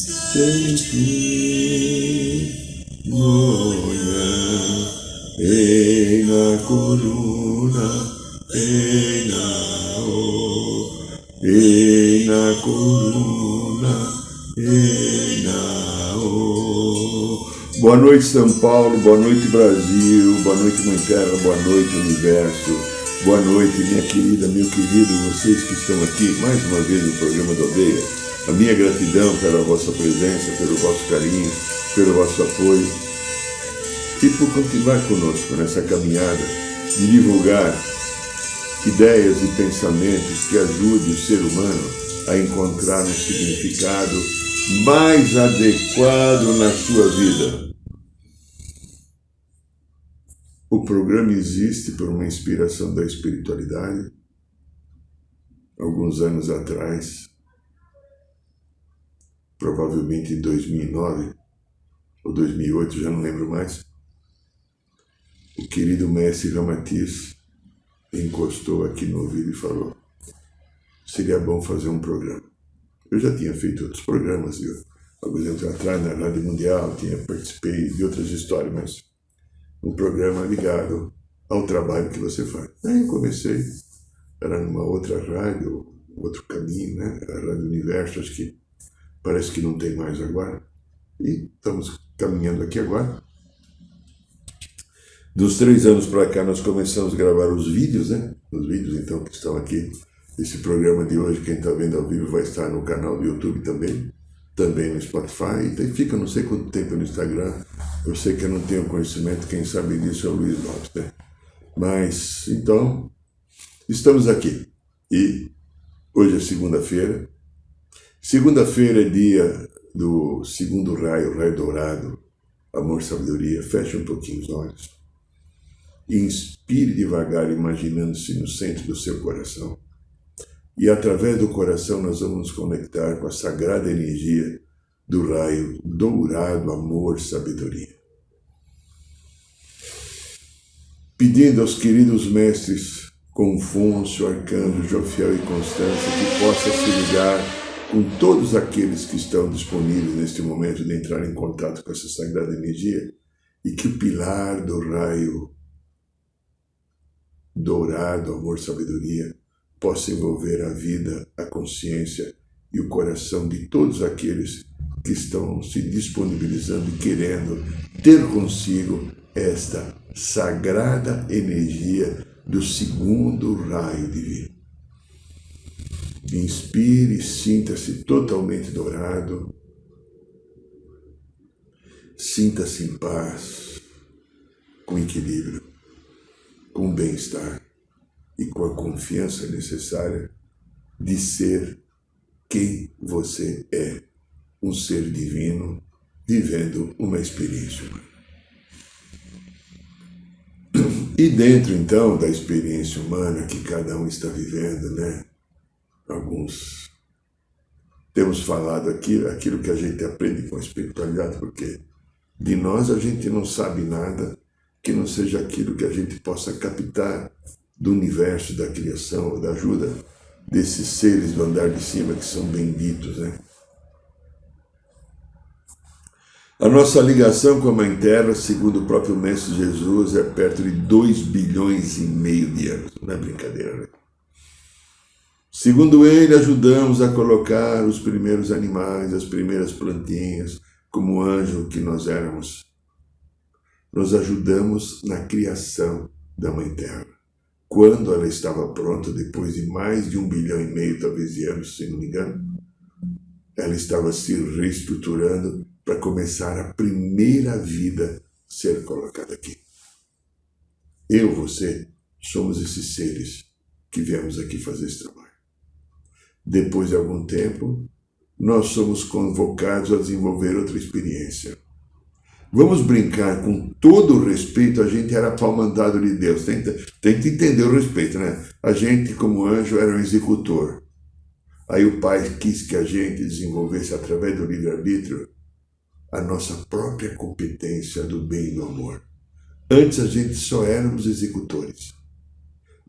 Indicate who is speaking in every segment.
Speaker 1: testemunha, Ena Coruna, Ena Coruna, Ena Boa noite, São Paulo, boa noite, Brasil, boa noite, Mãe Terra, boa noite, Universo, boa noite, minha querida, meu querido, vocês que estão aqui mais uma vez no programa da Aldeia. A minha gratidão pela vossa presença, pelo vosso carinho, pelo vosso apoio e por continuar conosco nessa caminhada de divulgar ideias e pensamentos que ajudem o ser humano a encontrar um significado mais adequado na sua vida. O programa existe por uma inspiração da espiritualidade. Alguns anos atrás, provavelmente em 2009 ou 2008, já não lembro mais, o querido mestre Ramatiz encostou aqui no ouvido e falou: seria bom fazer um programa. Eu já tinha feito outros programas, alguns anos atrás na Rádio Mundial, participei de outras histórias, mas um programa ligado ao trabalho que você faz. Aí eu comecei, era numa outra rádio, outro caminho, né? A Rádio Universo, acho que parece que não tem mais agora. E estamos caminhando aqui agora. Dos 3 anos para cá, nós começamos a gravar os vídeos, né? Os vídeos, então, que estão aqui. Esse programa de hoje, quem está vendo ao vivo, vai estar no canal do YouTube também no Spotify, e fica não sei quanto tempo no Instagram. Eu sei que eu não tenho conhecimento, quem sabe disso é o Luiz Lopes, né? Mas, então, estamos aqui. E hoje é segunda-feira. Segunda-feira é dia do segundo raio, raio dourado, amor, sabedoria. Feche um pouquinho os olhos. Inspire devagar, imaginando-se no centro do seu coração. E através do coração nós vamos nos conectar com a sagrada energia do raio dourado, amor, sabedoria. Pedindo aos queridos mestres Confúcio, Arcanjo, Jofiel e Constância que possa se ligar com todos aqueles que estão disponíveis neste momento de entrar em contato com essa sagrada energia e que o pilar do raio dourado, amor, sabedoria, possa envolver a vida, a consciência e o coração de todos aqueles que estão se disponibilizando e querendo ter consigo esta sagrada energia do segundo raio divino. Inspire, sinta-se totalmente dourado, sinta-se em paz, com equilíbrio, com bem-estar e com a confiança necessária de ser quem você é, um ser divino, vivendo uma experiência humana. E dentro, então, da experiência humana que cada um está vivendo, né? Alguns temos falado aquilo que a gente aprende com a espiritualidade, porque de nós a gente não sabe nada que não seja aquilo que a gente possa captar do universo, da criação, da ajuda desses seres do andar de cima que são benditos, né? A nossa ligação com a Mãe Terra, segundo o próprio Mestre Jesus, é perto de 2,5 bilhões de anos. Não é brincadeira, né? Segundo ele, ajudamos a colocar os primeiros animais, as primeiras plantinhas, como anjo que nós éramos. Nós ajudamos na criação da Mãe Terra. Quando ela estava pronta, depois de mais de 1,5 bilhão, talvez, de anos, se não me engano, ela estava se reestruturando para começar a primeira vida a ser colocada aqui. Eu, você, somos esses seres que viemos aqui fazer esse trabalho. Depois de algum tempo, nós somos convocados a desenvolver outra experiência. Vamos brincar com todo o respeito, a gente era pau mandado de Deus. Tem que entender o respeito, né? A gente, como anjo, era um executor. Aí o Pai quis que a gente desenvolvesse, através do livre-arbítrio, a nossa própria competência do bem e do amor. Antes a gente só éramos executores.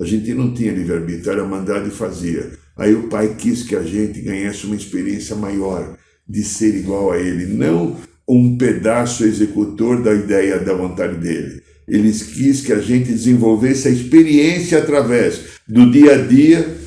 Speaker 1: A gente não tinha livre-arbítrio, era mandado e fazia. Aí o Pai quis que a gente ganhasse uma experiência maior, de ser igual a Ele, não um pedaço executor da ideia da vontade dele. Ele quis que a gente desenvolvesse a experiência através do dia a dia,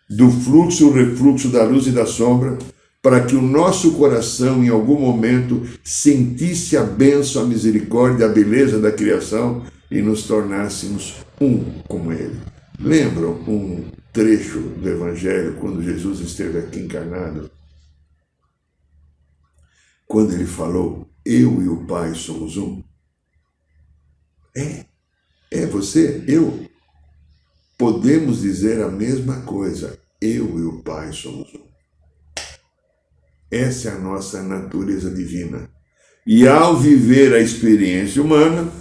Speaker 1: do fluxo e refluxo da luz e da sombra, para que o nosso coração, em algum momento, sentisse a bênção, a misericórdia, a beleza da criação e nos tornássemos um como Ele. Lembram um trecho do Evangelho, quando Jesus esteve aqui encarnado? Quando Ele falou, eu e o Pai somos um. Você, eu. Podemos dizer a mesma coisa, eu e o Pai somos um. Essa é a nossa natureza divina. E ao viver a experiência humana,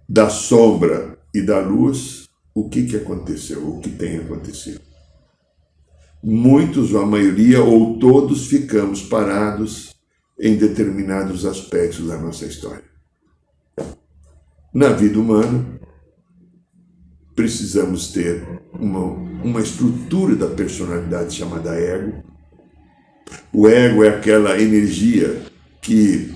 Speaker 1: da sombra e da luz, o que aconteceu? O que tem acontecido? Muitos, ou a maioria, ou todos, ficamos parados em determinados aspectos da nossa história. Na vida humana, precisamos ter uma estrutura da personalidade chamada ego. O ego é aquela energia que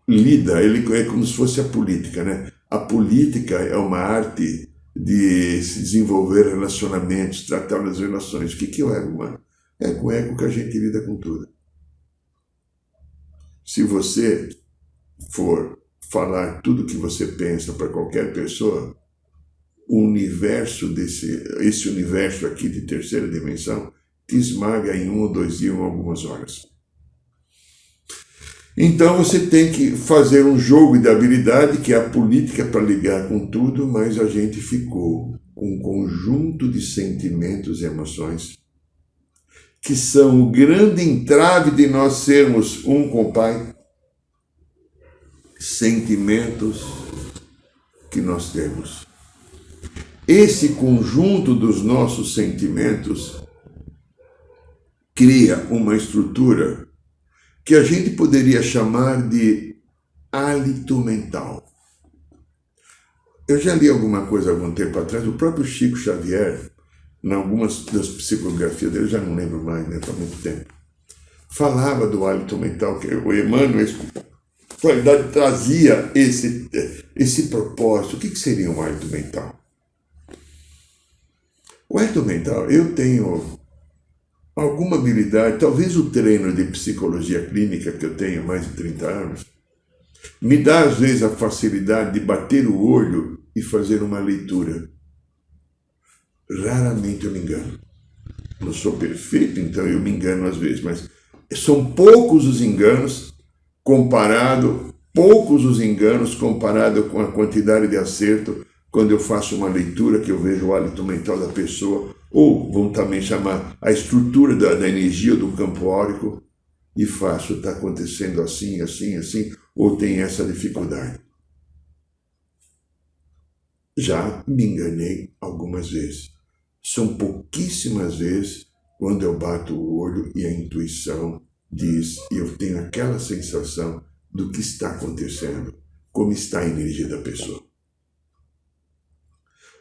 Speaker 1: lida, ele é como se fosse a política, né? A política é uma arte de se desenvolver relacionamentos, tratar as relações. O que é o ego humano? É com o ego que a gente lida com tudo. Se você for falar tudo o que você pensa para qualquer pessoa, o universo esse universo aqui de terceira dimensão te esmaga em 1 ou 2 dias ou algumas horas. Então você tem que fazer um jogo de habilidade, que é a política para ligar com tudo, mas a gente ficou com um conjunto de sentimentos e emoções que são o grande entrave de nós sermos um com o Pai. Sentimentos que nós temos. Esse conjunto dos nossos sentimentos cria uma estrutura que a gente poderia chamar de hálito mental. Eu já li alguma coisa há algum tempo atrás, o próprio Chico Xavier, em algumas das psicografias dele, já não lembro mais, né, faz muito tempo, falava do hálito mental, que o Emmanuel, na realidade, trazia esse propósito. O que seria um hálito mental? O hálito mental, eu tenho alguma habilidade, talvez o treino de psicologia clínica que eu tenho há mais de 30 anos, me dá às vezes a facilidade de bater o olho e fazer uma leitura. Raramente eu me engano. Não sou perfeito, então eu me engano às vezes, mas são poucos os enganos comparado com a quantidade de acerto quando eu faço uma leitura que eu vejo o hálito mental da pessoa, ou vamos também chamar a estrutura da energia do campo áurico, e faço, está acontecendo assim, assim, assim, ou tem essa dificuldade. Já me enganei algumas vezes. São pouquíssimas vezes quando eu bato o olho e a intuição diz, e eu tenho aquela sensação do que está acontecendo, como está a energia da pessoa.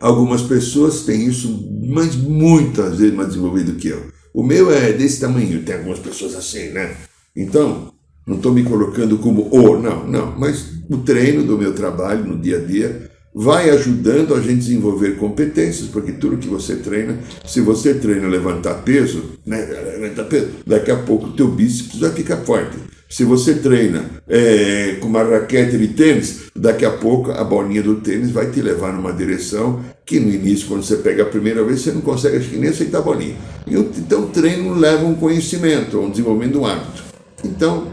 Speaker 1: Algumas pessoas têm isso, mas muitas vezes mais desenvolvido que eu. O meu é desse tamanho, tem algumas pessoas assim, né? Então, não estou me colocando como não, mas o treino do meu trabalho no dia a dia vai ajudando a gente desenvolver competências, porque tudo que você treina, se você treina levantar peso, né, daqui a pouco o teu bíceps vai ficar forte. Se você treina com uma raquete de tênis, daqui a pouco a bolinha do tênis vai te levar numa direção que no início, quando você pega a primeira vez, você não consegue, acho que nem aceitar a bolinha. Então o treino leva um conhecimento, um desenvolvimento de um hábito. Então,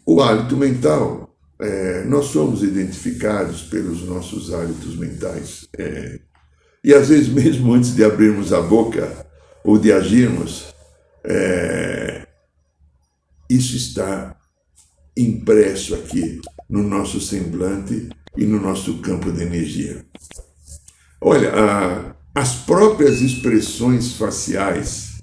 Speaker 1: o hálito mental, nós somos identificados pelos nossos hábitos mentais. E às vezes, mesmo antes de abrirmos a boca ou de agirmos, isso está impresso aqui no nosso semblante e no nosso campo de energia. Olha, as próprias expressões faciais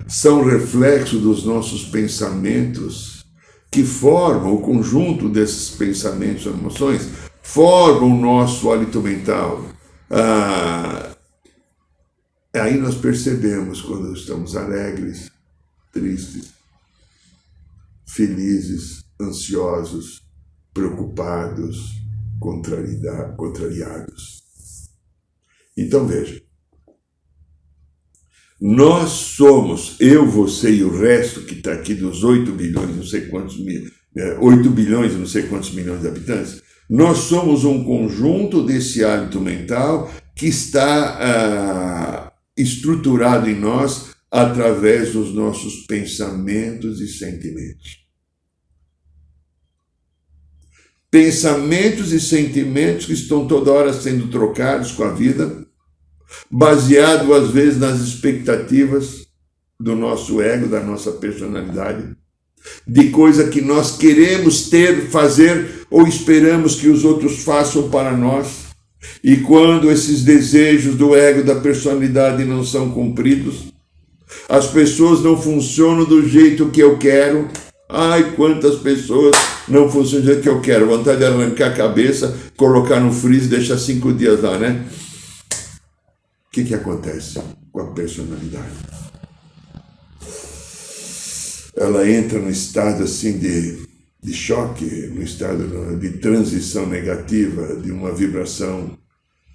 Speaker 1: são reflexo dos nossos pensamentos, que formam o conjunto desses pensamentos e emoções, formam o nosso hálito mental. Aí nós percebemos quando estamos alegres, tristes, felizes, ansiosos, preocupados, contrariados. Então veja, nós somos, eu, você e o resto que está aqui dos 8 bilhões, não sei quantos mil, 8 bilhões e não sei quantos milhões de habitantes, nós somos um conjunto desse hábito mental que está estruturado em nós através dos nossos pensamentos e sentimentos. Pensamentos e sentimentos que estão toda hora sendo trocados com a vida, baseado às vezes nas expectativas do nosso ego, da nossa personalidade, de coisa que nós queremos ter, fazer ou esperamos que os outros façam para nós. E quando esses desejos do ego, da personalidade não são cumpridos, as pessoas não funcionam do jeito que eu quero. Ai, quantas pessoas não funcionam do jeito que eu quero. Vontade de arrancar a cabeça, colocar no freezer e deixar 5 dias lá, né? O que acontece com a personalidade? Ela entra no estado assim de choque, no estado de transição negativa, de uma vibração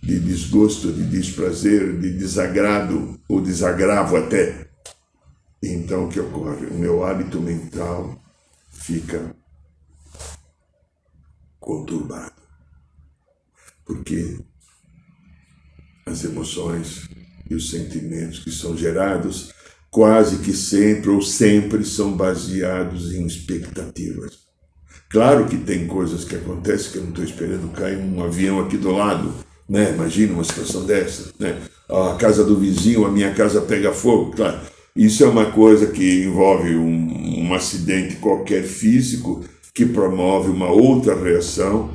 Speaker 1: de desgosto, de desprazer, de desagrado ou desagravo até. Então o que ocorre? O meu hábito mental fica conturbado. Porque as emoções e os sentimentos que são gerados quase que sempre ou sempre são baseados em expectativas. Claro que tem coisas que acontecem que eu não estou esperando, cair um avião aqui do lado, né? Imagina uma situação dessa, né? A casa do vizinho, a minha casa pega fogo, claro. Isso é uma coisa que envolve um acidente qualquer físico que promove uma outra reação,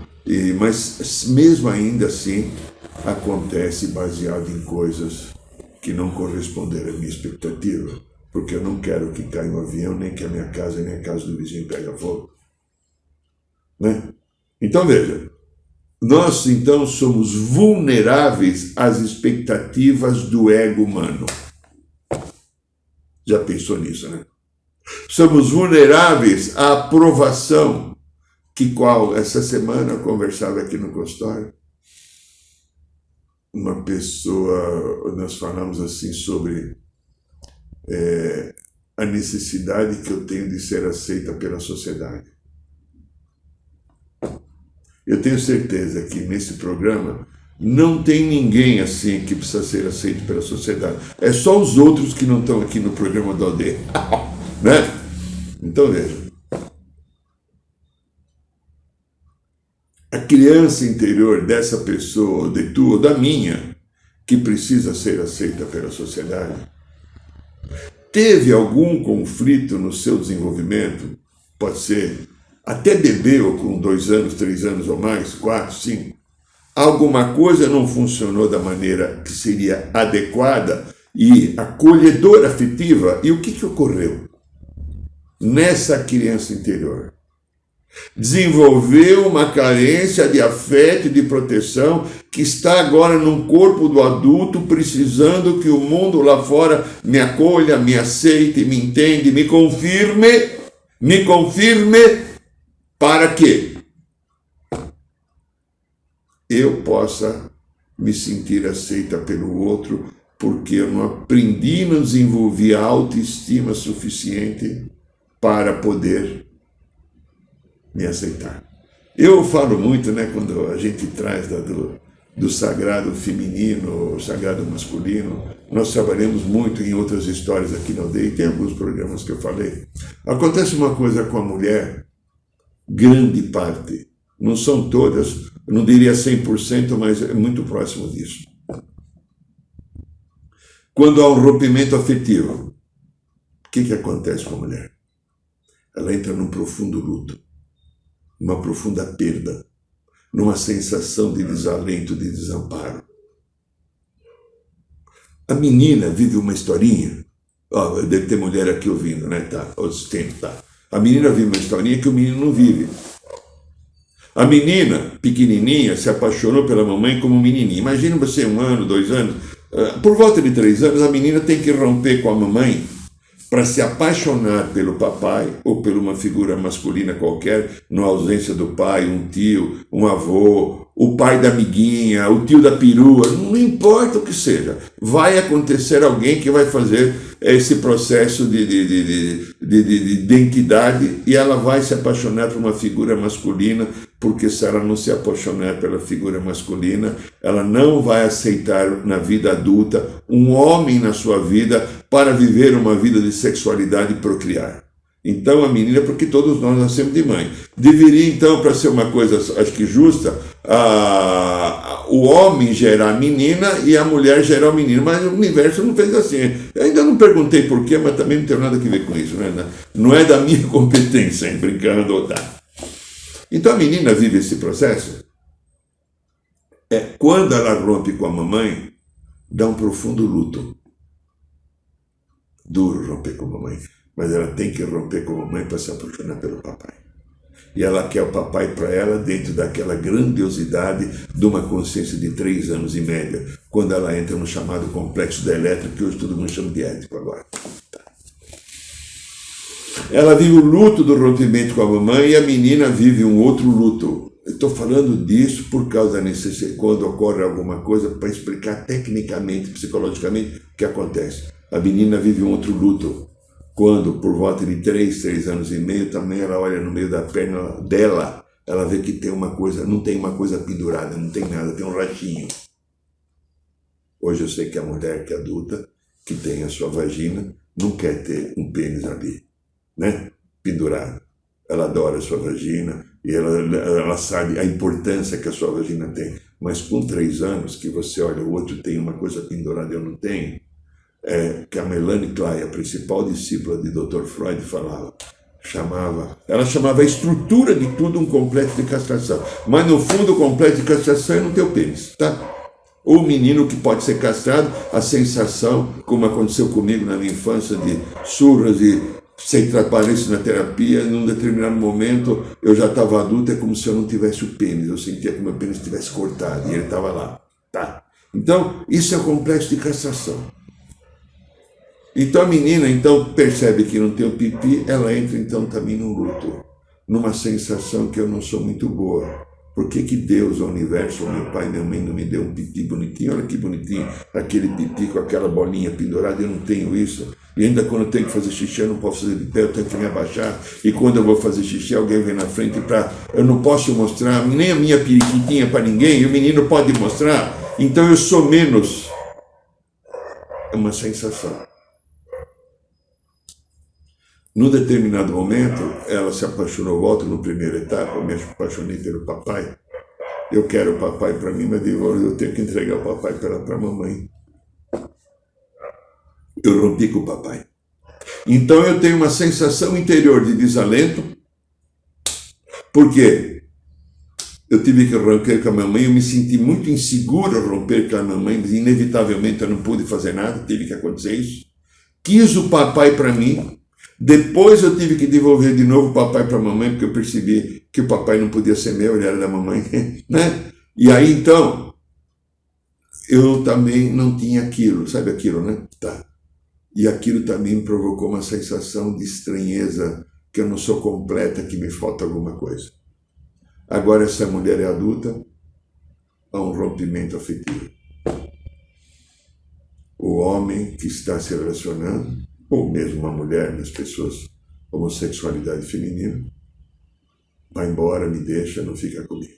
Speaker 1: mas mesmo ainda assim acontece baseado em coisas que não corresponderam à minha expectativa, porque eu não quero que caia um avião, nem que a minha casa, nem a casa do vizinho pegue fogo. Né? Então veja, nós então somos vulneráveis às expectativas do ego humano. Já pensou nisso, né? Somos vulneráveis à aprovação, qual essa semana eu conversava aqui no consultório. Uma pessoa, nós falamos assim sobre a necessidade que eu tenho de ser aceita pela sociedade. Eu tenho certeza que nesse programa não tem ninguém assim que precisa ser aceito pela sociedade. É só os outros que não estão aqui no programa do AD. Né? Então veja. A criança interior dessa pessoa, de tua ou da minha, que precisa ser aceita pela sociedade, teve algum conflito no seu desenvolvimento, pode ser até bebê ou com 2 anos, 3 anos ou mais, 4, 5, alguma coisa não funcionou da maneira que seria adequada e acolhedora afetiva, e o que ocorreu? Nessa criança interior, desenvolveu uma carência de afeto e de proteção que está agora no corpo do adulto, precisando que o mundo lá fora me acolha, me aceite, me entenda, me confirme, para que eu possa me sentir aceita pelo outro, porque eu não aprendi, não desenvolvi a autoestima suficiente para poder me aceitar. Eu falo muito, né, quando a gente traz do sagrado feminino, sagrado masculino, nós trabalhamos muito em outras histórias aqui na aldeia, tem alguns programas que eu falei. Acontece uma coisa com a mulher, grande parte, não são todas, eu não diria 100%, mas é muito próximo disso. Quando há um rompimento afetivo, o que acontece com a mulher? Ela entra num profundo luto, numa profunda perda, numa sensação de desalento, de desamparo. A menina vive uma historinha, deve ter mulher aqui ouvindo, né? Tá, tá. A menina vive uma historinha que o menino não vive. A menina, pequenininha, se apaixonou pela mamãe como menininha. Imagina você 1 ano, 2 anos, por volta de 3 anos, a menina tem que romper com a mamãe para se apaixonar pelo papai ou por uma figura masculina qualquer, na ausência do pai, um tio, um avô, o pai da amiguinha, o tio da perua, não importa o que seja, vai acontecer alguém que vai fazer esse processo de identidade e ela vai se apaixonar por uma figura masculina, porque se ela não se apaixonar pela figura masculina, ela não vai aceitar na vida adulta um homem na sua vida para viver uma vida de sexualidade e procriar. Então a menina, porque todos nós nascemos de mãe, deveria então, para ser uma coisa, acho que justa, o homem gerar a menina e a mulher gerar o menino, mas o universo não fez assim. Eu ainda não perguntei porquê, mas também não tem nada a ver com isso, né? Não é da minha competência, hein? Brincando, tá? Então a menina vive esse processo, quando ela rompe com a mamãe, dá um profundo luto. Duro romper com a mamãe, mas ela tem que romper com a mamãe para se apaixonar pelo papai. E ela quer o papai para ela dentro daquela grandiosidade de uma consciência de 3 anos em média, quando ela entra no chamado complexo da elétrica, que hoje todo mundo chama de ético agora. Tá. Ela vive o luto do rompimento com a mamãe e a menina vive um outro luto. Eu estou falando disso por causa da necessidade, quando ocorre alguma coisa, para explicar tecnicamente, psicologicamente, o que acontece. A menina vive um outro luto. Quando, por volta de 3 anos e meio, também ela olha no meio da perna dela, ela vê que tem uma coisa, não tem uma coisa pendurada, não tem nada, tem um rachinho. Hoje eu sei que a mulher que é adulta, que tem a sua vagina, não quer ter um pênis ali, né? Pendurado. Ela adora a sua vagina e ela sabe a importância que a sua vagina tem. Mas com 3 anos, que você olha, o outro tem uma coisa pendurada e eu não tenho, que a Melanie Klein, a principal discípula de Dr. Freud, ela chamava a estrutura de tudo um complexo de castração. Mas no fundo o complexo de castração é no teu pênis, tá? O menino que pode ser castrado, a sensação, como aconteceu comigo na minha infância, de surras e sem transparência na terapia, num determinado momento eu já estava adulto, é como se eu não tivesse o pênis, eu sentia que o meu pênis estivesse cortado e ele estava lá, tá? Então, isso é o complexo de castração. Então a menina percebe que não tem o pipi, ela entra então também no luto, numa sensação que eu não sou muito boa. Por que Deus, o universo, meu pai e minha mãe não me deu um pipi bonitinho? Olha que bonitinho, aquele pipi com aquela bolinha pendurada, eu não tenho isso. E ainda quando eu tenho que fazer xixi, eu não posso fazer de pé, eu tenho que me abaixar. E quando eu vou fazer xixi, alguém vem na frente eu não posso mostrar nem a minha periquitinha para ninguém, e o menino pode mostrar. Então eu sou menos. É uma sensação. Num determinado momento, ela se apaixonou, volto na primeira etapa, eu me apaixonei pelo papai. Eu quero o papai para mim, mas eu tenho que entregar o papai para a mamãe. Eu rompi com o papai. Então eu tenho uma sensação interior de desalento, porque eu tive que romper com a minha mãe, eu me senti muito inseguro ao romper com a minha mãe, inevitavelmente eu não pude fazer nada, teve que acontecer isso. Quis o papai para mim. Depois eu tive que devolver de novo o papai para a mamãe, porque eu percebi que o papai não podia ser meu, ele era da mamãe, né? E aí então, eu também não tinha aquilo, sabe aquilo, né? Tá. E aquilo também me provocou uma sensação de estranheza, que eu não sou completa, que me falta alguma coisa. Agora essa mulher é adulta, há um rompimento afetivo. O homem que está se relacionando, ou mesmo uma mulher, nas pessoas, homossexualidade feminina, vai embora, me deixa, não fica comigo.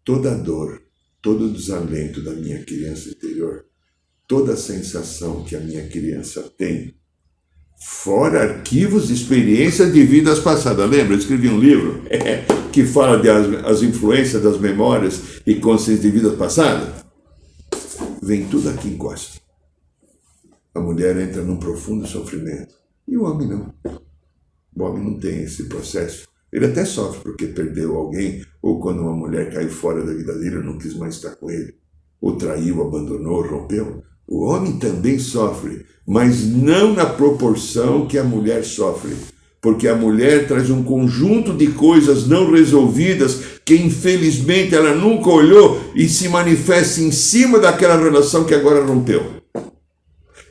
Speaker 1: Toda a dor, todo o desalento da minha criança interior, toda a sensação que a minha criança tem, fora arquivos de experiências de vidas passadas. Lembra? Eu escrevi um livro que fala das influências das memórias e consciências de vidas passadas. Vem tudo aqui em encosta. A mulher entra num profundo sofrimento. E o homem não. O homem não tem esse processo. Ele até sofre porque perdeu alguém, ou quando uma mulher caiu fora da vida dele, não quis mais estar com ele, ou traiu, abandonou, rompeu. O homem também sofre, mas não na proporção que a mulher sofre. Porque a mulher traz um conjunto de coisas não resolvidas que infelizmente ela nunca olhou e se manifesta em cima daquela relação que agora rompeu.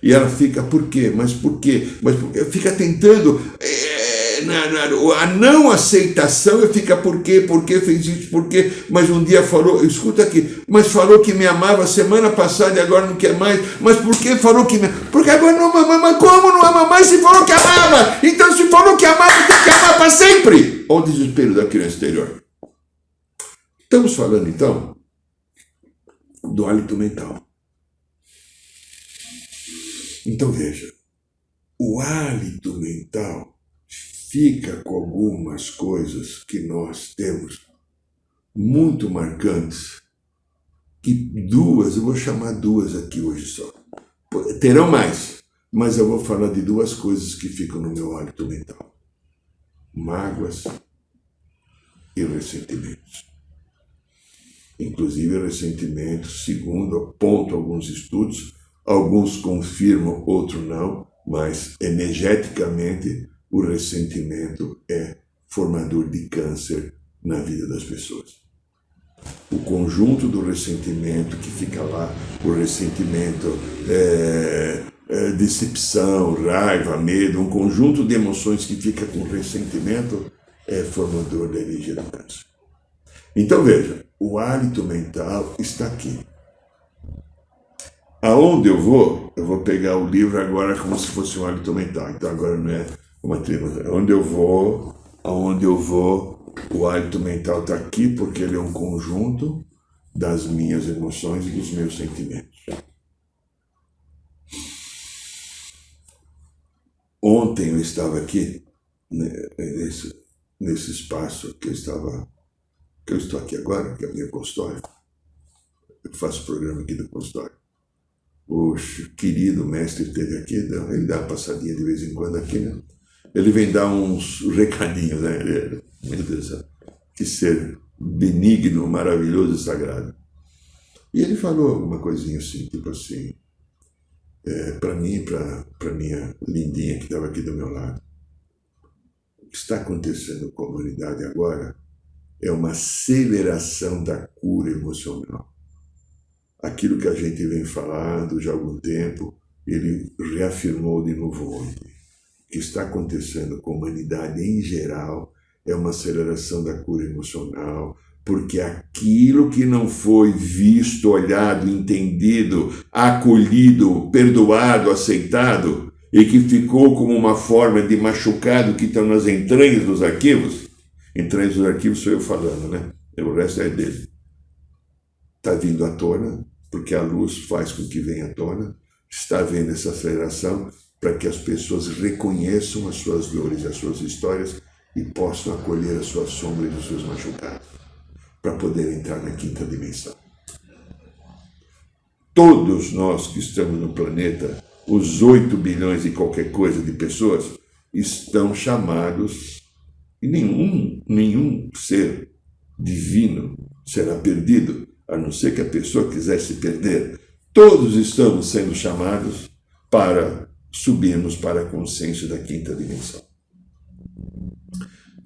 Speaker 1: E ela fica, por quê? Mas por quê? Mas por quê? Fica tentando a não aceitação, e fica por quê? Por que fez isso? Por quê? Mas um dia falou, escuta aqui, mas falou que me amava semana passada e agora não quer mais. Mas por que falou que me amava? Porque agora não ama, mas como não ama mais se falou que amava? Então se falou que amava, tem que amar para sempre. Olha o desespero da criança interior. Estamos falando então do hálito mental. Então veja, o hálito mental fica com algumas coisas que nós temos muito marcantes, que duas, eu vou chamar duas aqui hoje só. Terão mais, mas eu vou falar de duas coisas que ficam no meu hálito mental: mágoas e ressentimentos. Inclusive ressentimentos, segundo apontam alguns estudos, alguns confirmam, outros não, mas energeticamente o ressentimento é formador de câncer na vida das pessoas. O conjunto do ressentimento que fica lá, o ressentimento, decepção, raiva, medo, um conjunto de emoções que fica com ressentimento é formador da energia do câncer. Então veja, o hálito mental está aqui. Aonde eu vou pegar o livro agora como se fosse um hálito mental. Então agora não é uma tribo. Aonde eu vou, o hálito mental está aqui porque ele é um conjunto das minhas emoções e dos meus sentimentos. Ontem eu estava aqui, nesse espaço que eu estou aqui agora, que é a minha consultório. Eu faço programa aqui do consultório. O querido mestre esteve aqui, ele dá uma passadinha de vez em quando aqui, né? Ele vem dar uns recadinhos, né? Meu Deus, que ser benigno, maravilhoso e sagrado. E ele falou alguma coisinha assim, tipo assim, para mim, para minha lindinha que estava aqui do meu lado. O que está acontecendo com a humanidade agora é uma aceleração da cura emocional. Aquilo que a gente vem falando já há algum tempo, ele reafirmou de novo ontem. O que está acontecendo com a humanidade em geral é uma aceleração da cura emocional, porque aquilo que não foi visto, olhado, entendido, acolhido, perdoado, aceitado, e que ficou como uma forma de machucado que está nas entranhas dos arquivos sou eu falando, né? O resto é dele. Está vindo à tona, porque a luz faz com que venha à tona, está havendo essa aceleração para que as pessoas reconheçam as suas dores, as suas histórias e possam acolher as suas sombras e os seus machucados, para poder entrar na quinta dimensão. Todos nós que estamos no planeta, os 8 bilhões e qualquer coisa de pessoas, estão chamados, e nenhum ser divino será perdido, a não ser que a pessoa quisesse perder. Todos estamos sendo chamados para subirmos para a consciência da quinta dimensão.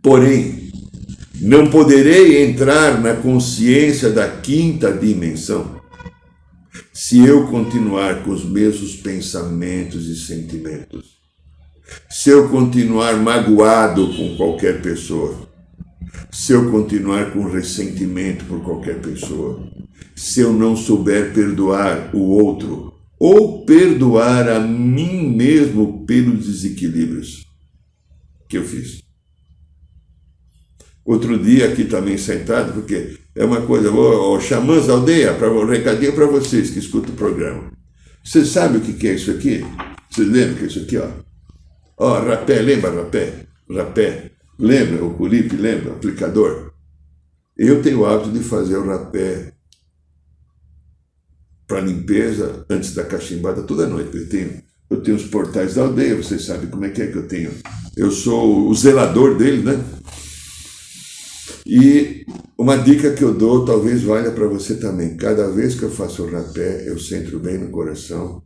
Speaker 1: Porém, não poderei entrar na consciência da quinta dimensão se eu continuar com os mesmos pensamentos e sentimentos, se eu continuar magoado com qualquer pessoa, se eu continuar com ressentimento por qualquer pessoa, se eu não souber perdoar o outro ou perdoar a mim mesmo pelos desequilíbrios que eu fiz. Outro dia aqui também sentado, porque é uma coisa, xamãs da aldeia, um recadinho para vocês que escutam o programa. Vocês sabem o que é isso aqui? Vocês lembram que é isso aqui, ó? Rapé, lembra rapé? Rapé. Lembra o culipe? Lembra o aplicador? Eu tenho o hábito de fazer o rapé para limpeza antes da cachimbada toda noite. Eu tenho os portais da aldeia, vocês sabem como é que eu tenho. Eu sou o zelador dele, né? E uma dica que eu dou, talvez valha para você também. Cada vez que eu faço o rapé, eu centro bem no coração.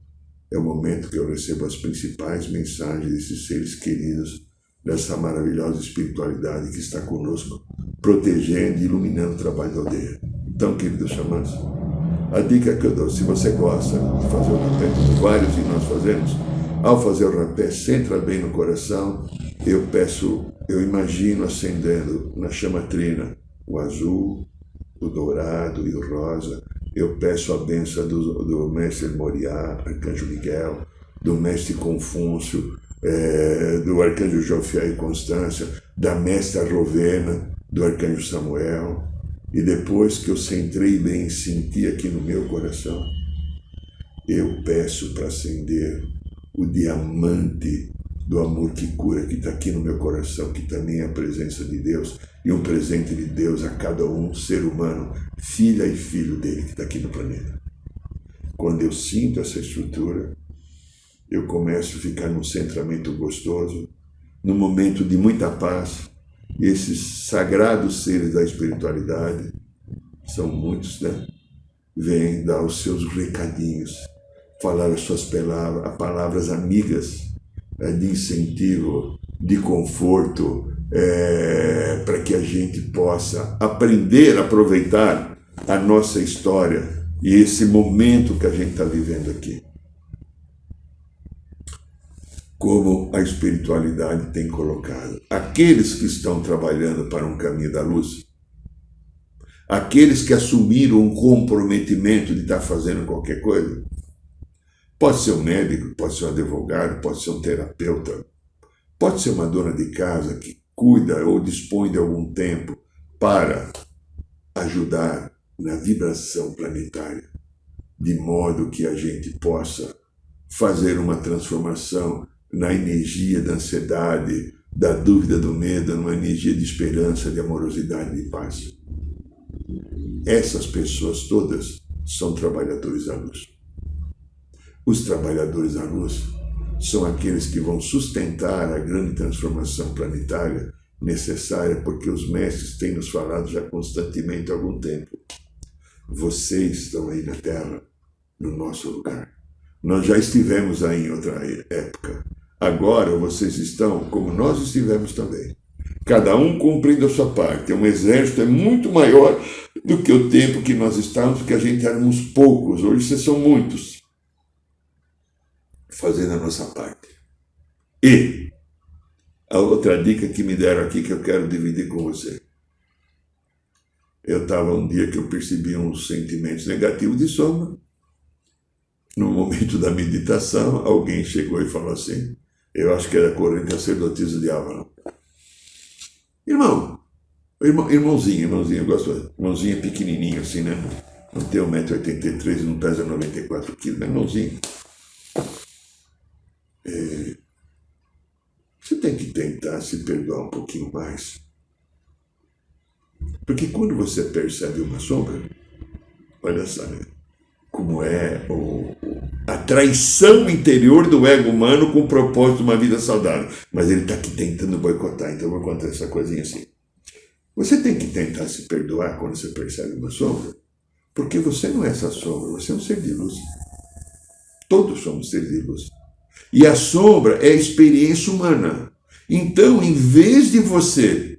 Speaker 1: É o momento que eu recebo as principais mensagens desses seres queridos, dessa maravilhosa espiritualidade que está conosco, protegendo e iluminando o trabalho da aldeia. Então, queridos xamãs, A dica que eu dou, se você gosta de fazer o rapé, como vários de nós fazemos, ao fazer o rapé, centra bem no coração. Eu imagino acendendo na chama trina o azul, o dourado e o rosa. Eu peço a bênção do mestre Moriá, arcanjo Miguel, do mestre Confúcio, do arcanjo Jofiel e Constância, da mestra Rovena, do arcanjo Samuel. E depois que eu centrei bem e senti aqui no meu coração, eu peço para acender o diamante do amor que cura, que está aqui no meu coração, que também é a presença de Deus, e um presente de Deus a cada um, ser humano, filha e filho dele que está aqui no planeta. Quando eu sinto essa estrutura, eu começo a ficar num centramento gostoso, num momento de muita paz. E esses sagrados seres da espiritualidade, são muitos, né? Vêm dar os seus recadinhos, falar as suas palavras amigas, de incentivo, de conforto, para que a gente possa aprender a aproveitar a nossa história e esse momento que a gente está vivendo aqui. Como a espiritualidade tem colocado. Aqueles que estão trabalhando para um caminho da luz, aqueles que assumiram um comprometimento de estar fazendo qualquer coisa, pode ser um médico, pode ser um advogado, pode ser um terapeuta, pode ser uma dona de casa que cuida ou dispõe de algum tempo para ajudar na vibração planetária, de modo que a gente possa fazer uma transformação na energia da ansiedade, da dúvida, do medo, numa energia de esperança, de amorosidade, de paz. Essas pessoas todas são trabalhadores da luz. Os trabalhadores da luz são aqueles que vão sustentar a grande transformação planetária necessária, porque os mestres têm nos falado já constantemente há algum tempo. Vocês estão aí na Terra, no nosso lugar. Nós já estivemos aí em outra época. Agora vocês estão como nós estivemos também. Cada um cumprindo a sua parte. Um exército é muito maior do que o tempo que nós estávamos, porque a gente éramos poucos. Hoje vocês são muitos. Fazendo a nossa parte. E a outra dica que me deram aqui que eu quero dividir com você. Eu estava um dia que eu percebi uns sentimentos negativos de sombra. No momento da meditação, alguém chegou e falou assim, eu acho que era a corrente sacerdotisa de Avalon. Irmãozinho, eu gosto de irmãozinho pequenininho assim, né? Não tem 1,83 m, não pesa 94 kg, mas irmãozinho. Você tem que tentar se perdoar um pouquinho mais. Porque quando você percebe uma sombra, olha só, né? Como é a traição interior do ego humano com o propósito de uma vida saudável. Mas ele está aqui tentando boicotar, então eu vou contar essa coisinha assim. Você tem que tentar se perdoar quando você percebe uma sombra, porque você não é essa sombra, você é um ser de luz. Todos somos seres de luz. E a sombra é a experiência humana. Então, em vez de você...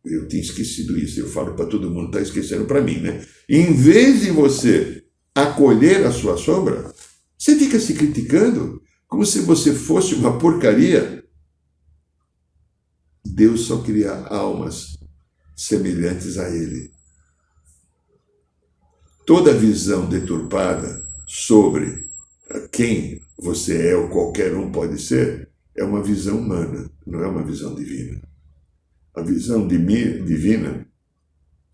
Speaker 1: Eu tinha esquecido isso, eu falo para todo mundo, está esquecendo para mim, né? Em vez de você acolher a sua sombra, você fica se criticando como se você fosse uma porcaria. Deus só cria almas semelhantes a Ele. Toda visão deturpada sobre quem você é ou qualquer um pode ser é uma visão humana, não é uma visão divina. A visão divina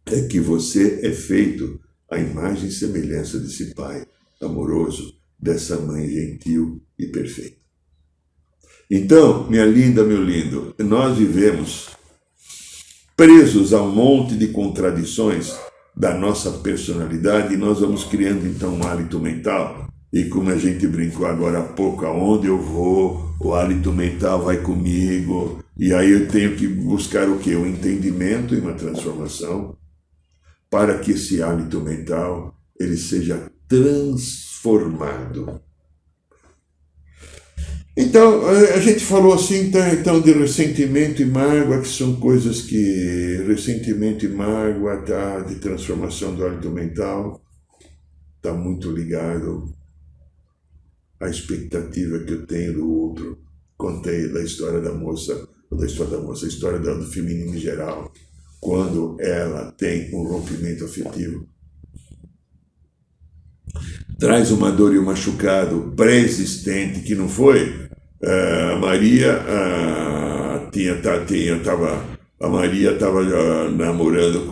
Speaker 1: é que você é feito à imagem e semelhança desse Pai amoroso, dessa Mãe gentil e perfeita. Então, minha linda, meu lindo, nós vivemos presos a um monte de contradições da nossa personalidade e nós vamos criando então um hálito mental. E como a gente brincou agora há pouco, aonde eu vou, o hálito mental vai comigo. E aí eu tenho que buscar o quê? O entendimento e uma transformação para que esse hálito mental ele seja transformado. Então, a gente falou assim, então, de ressentimento e mágoa, que são coisas que... Ressentimento e mágoa, tá, de transformação do hálito mental. está muito ligado à expectativa que eu tenho do outro. Contei da história da moça, a história do feminino em geral, quando ela tem um rompimento afetivo. Traz uma dor e um machucado pré-existente que não foi. A Maria estava namorando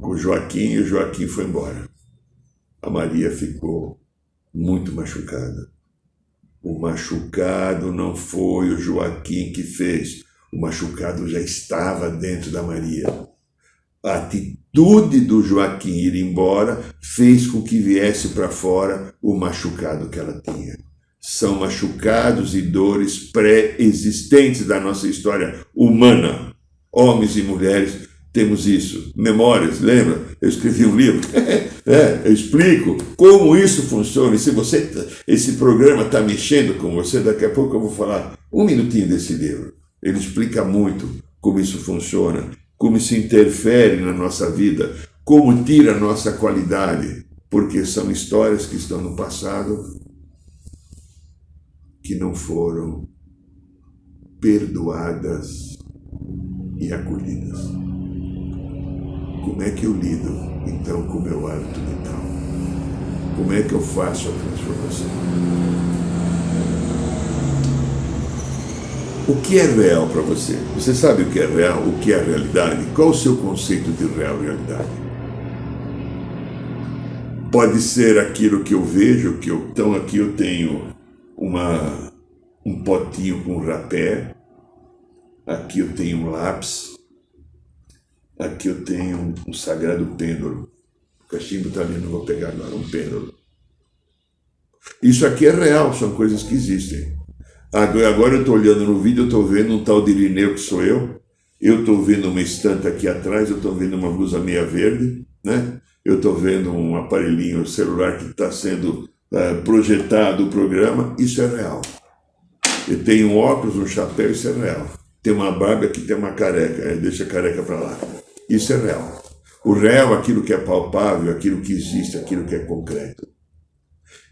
Speaker 1: com o Joaquim e o Joaquim foi embora. A Maria ficou muito machucada. O machucado não foi o Joaquim que fez. O machucado já estava dentro da Maria. A atitude do Joaquim ir embora fez com que viesse para fora o machucado que ela tinha. São machucados e dores pré-existentes da nossa história humana. Homens e mulheres temos isso. Memórias, lembra? Eu escrevi um livro. Eu explico como isso funciona. E se esse programa está mexendo com você, daqui a pouco eu vou falar um minutinho desse livro. Ele explica muito como isso funciona, como isso interfere na nossa vida, como tira a nossa qualidade, porque são histórias que estão no passado que não foram perdoadas e acolhidas. Como é que eu lido, então, com o meu hábito mental? Como é que eu faço a transformação? O que é real para você? Você sabe o que é real, o que é a realidade? Qual o seu conceito de real e realidade? Pode ser aquilo que eu vejo, então aqui eu tenho um potinho com rapé, aqui eu tenho um lápis, aqui eu tenho um sagrado pêndulo. O cachimbo está ali, não vou pegar agora, um pêndulo. Isso aqui é real, são coisas que existem. Agora eu estou olhando no vídeo, eu estou vendo um tal de Irineu que sou eu estou vendo uma estante aqui atrás, eu estou vendo uma blusa meia verde, né? Eu estou vendo um aparelhinho celular que está sendo projetado o programa, isso é real. Eu tenho um óculos, um chapéu, isso é real. Tem uma barba que tem uma careca, deixa a careca para lá. Isso é real. O real é aquilo que é palpável, aquilo que existe, aquilo que é concreto.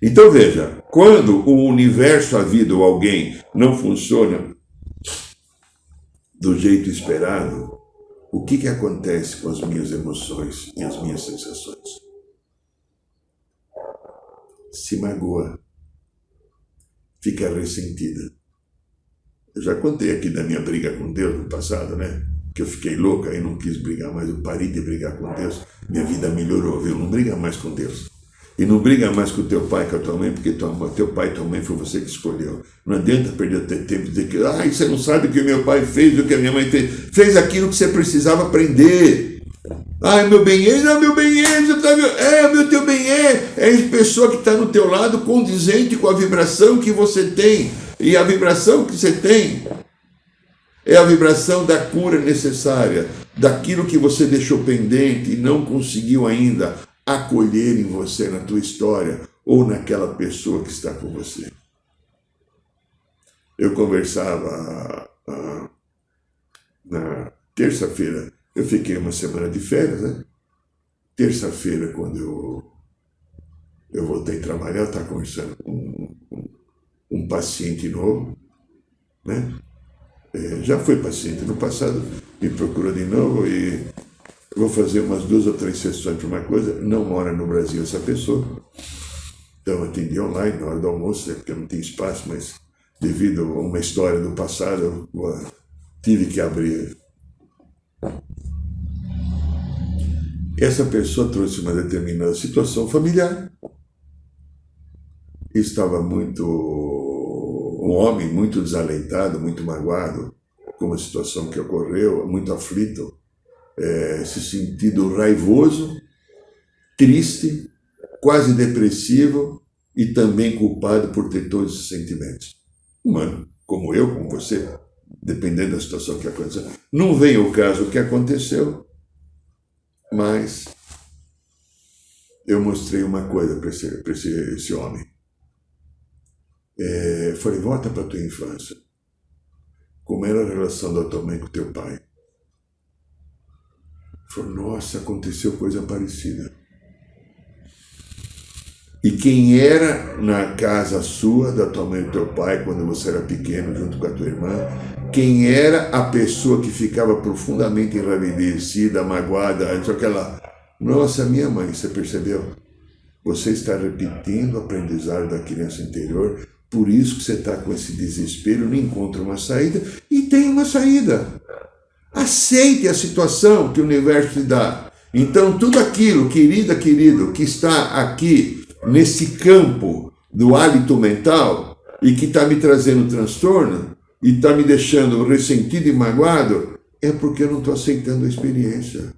Speaker 1: Então veja, quando o universo, a vida ou alguém não funciona do jeito esperado, o que acontece com as minhas emoções e as minhas sensações? Se magoa, fica ressentida. Eu já contei aqui da minha briga com Deus no passado, né? Que eu fiquei louca e não quis brigar mais, eu parei de brigar com Deus, minha vida melhorou, viu? Não briga mais com Deus. E não briga mais com o teu pai, com a tua mãe, porque teu pai e tua mãe foi você que escolheu. Não adianta perder tempo e dizer que você não sabe o que meu pai fez, o que a minha mãe fez. Fez aquilo que você precisava aprender. Meu bem-é, não, meu bem-é, meu teu bem-é. É a pessoa que está no teu lado condizente com a vibração que você tem. E a vibração que você tem é a vibração da cura necessária, daquilo que você deixou pendente e não conseguiu ainda acolher em você, na tua história, ou naquela pessoa que está com você. Eu conversava na terça-feira, eu fiquei uma semana de férias, né? Terça-feira, quando eu voltei a trabalhar, eu estava conversando com um paciente novo, né? Já foi paciente no passado, me procurou de novo e vou fazer umas 2 ou 3 sessões para uma coisa. Não mora no Brasil essa pessoa, então atendi online na hora do almoço, porque não tem espaço, mas devido a uma história do passado, eu tive que abrir. Essa pessoa trouxe uma determinada situação familiar. Estava um homem muito desalentado, muito magoado com a situação que ocorreu, muito aflito, se sentindo raivoso, triste, quase depressivo e também culpado por ter todos esses sentimentos. Humano, como eu, como você, dependendo da situação que aconteceu. Não vem ao caso o que aconteceu, mas eu mostrei uma coisa para esse homem. Falei, volta para a tua infância. Como era a relação da tua mãe com o teu pai? Falei, nossa, aconteceu coisa parecida. E quem era na casa sua, da tua mãe e do teu pai, quando você era pequeno, junto com a tua irmã, quem era a pessoa que ficava profundamente enraivecida, magoada, aquela, nossa, minha mãe, você percebeu? Você está repetindo o aprendizado da criança interior, por isso que você está com esse desespero, não encontra uma saída, e tem uma saída. Aceite a situação que o universo te dá. Então, tudo aquilo, querida, querido, que está aqui, nesse campo do hálito mental, e que está me trazendo transtorno, e está me deixando ressentido e magoado, é porque eu não estou aceitando a experiência.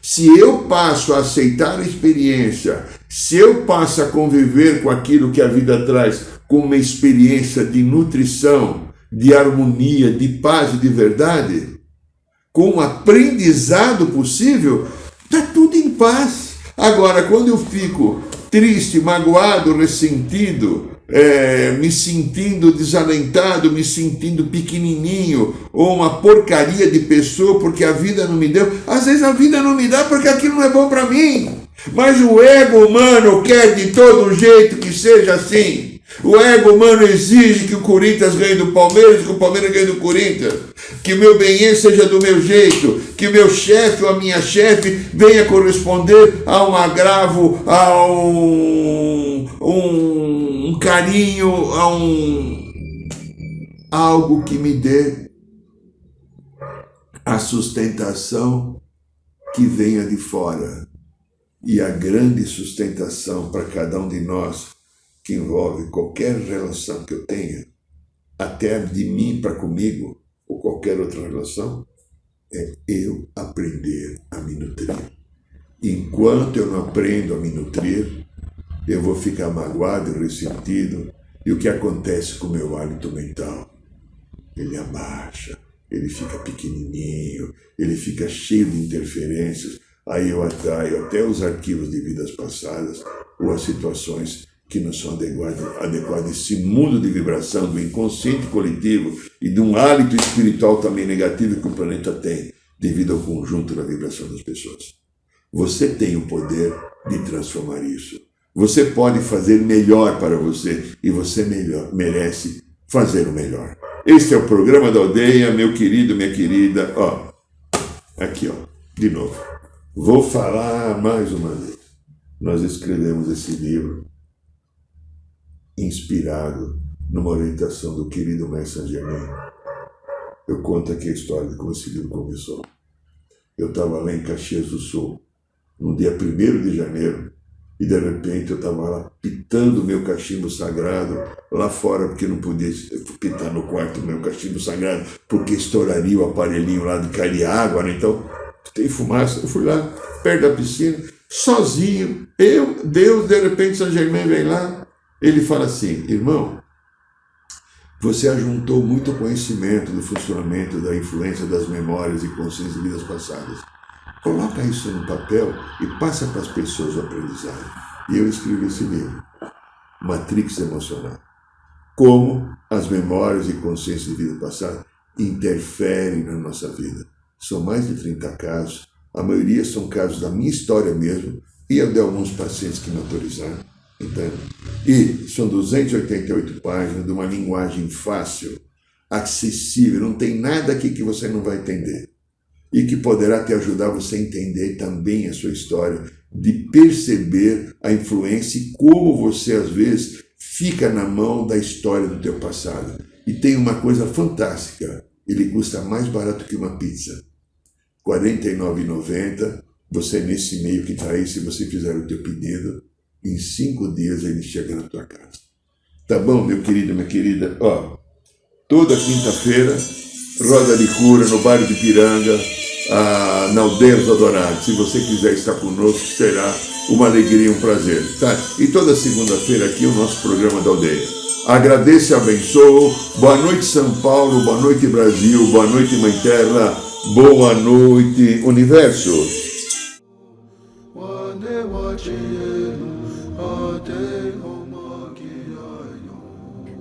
Speaker 1: Se eu passo a aceitar a experiência, se eu passo a conviver com aquilo que a vida traz como uma experiência de nutrição, de harmonia, de paz e de verdade, com um aprendizado possível, está tudo em paz. Agora, quando eu fico triste, magoado, ressentido, me sentindo desalentado, me sentindo pequenininho, ou uma porcaria de pessoa porque a vida não me deu. Às vezes a vida não me dá porque aquilo não é bom para mim. Mas o ego humano quer de todo jeito que seja assim. O ego humano exige que o Corinthians ganhe do Palmeiras, que o Palmeiras ganhe do Corinthians, que o meu bem seja do meu jeito, que o meu chefe ou a minha chefe venha corresponder a um agravo, a um carinho, a algo que me dê a sustentação que venha de fora. E a grande sustentação para cada um de nós, que envolve qualquer relação que eu tenha, até de mim para comigo, ou qualquer outra relação, é eu aprender a me nutrir. Enquanto eu não aprendo a me nutrir, eu vou ficar magoado e ressentido, e o que acontece com o meu hálito mental? Ele abaixa, ele fica pequenininho, ele fica cheio de interferências, aí eu atraio até os arquivos de vidas passadas, ou as situações que não são adequadas a esse mundo de vibração do inconsciente coletivo e de um hálito espiritual também negativo que o planeta tem, devido ao conjunto da vibração das pessoas. Você tem o poder de transformar isso. Você pode fazer melhor para você e você merece fazer o melhor. Este é o programa da aldeia, meu querido, minha querida. Aqui, de novo. Vou falar mais uma vez. Nós escrevemos esse livro inspirado numa orientação do querido Mestre Saint-Germain. Eu conto aqui a história de como esse livro começou. Eu estava lá em Caxias do Sul, no dia 1º de janeiro, e de repente eu estava lá pitando o meu cachimbo sagrado lá fora, porque não podia pitar no quarto o meu cachimbo sagrado, porque estouraria o aparelhinho lá de cair água, né? Então tem fumaça. Eu fui lá perto da piscina, sozinho, Deus, de repente Saint-Germain vem lá. Ele fala assim: irmão, você ajuntou muito conhecimento do funcionamento, da influência das memórias e consciências de vidas passadas. Coloca isso no papel e passa para as pessoas o aprendizado. E eu escrevi esse livro, Matrix Emocional. Como as memórias e consciências de vida passada interferem na nossa vida. São mais de 30 casos, a maioria são casos da minha história mesmo, e eu de alguns pacientes que me autorizaram. Entende? E são 288 páginas de uma linguagem fácil, acessível, não tem nada aqui que você não vai entender. E que poderá te ajudar você a entender também a sua história, de perceber a influência e como você, às vezes, fica na mão da história do teu passado. E tem uma coisa fantástica, ele custa mais barato que uma pizza. R$ 49,90, você nesse e-mail que está aí, se você fizer o teu pedido, em 5 dias ele chega na tua casa. Tá bom, meu querido, minha querida? Toda quinta-feira, roda de cura no bairro de Piranga, na aldeia dos Adorados. Se você quiser estar conosco, será uma alegria e um prazer. Tá? E toda segunda-feira aqui o nosso programa da aldeia. Agradeço e abençoo. Boa noite, São Paulo. Boa noite, Brasil. Boa noite, Mãe Terra. Boa noite, Universo.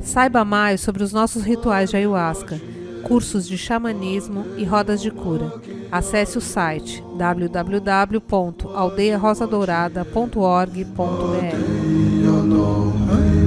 Speaker 2: Saiba mais sobre os nossos rituais de ayahuasca, cursos de xamanismo e rodas de cura. Acesse o site www.aldeiarosadourada.org.br.
Speaker 1: yo no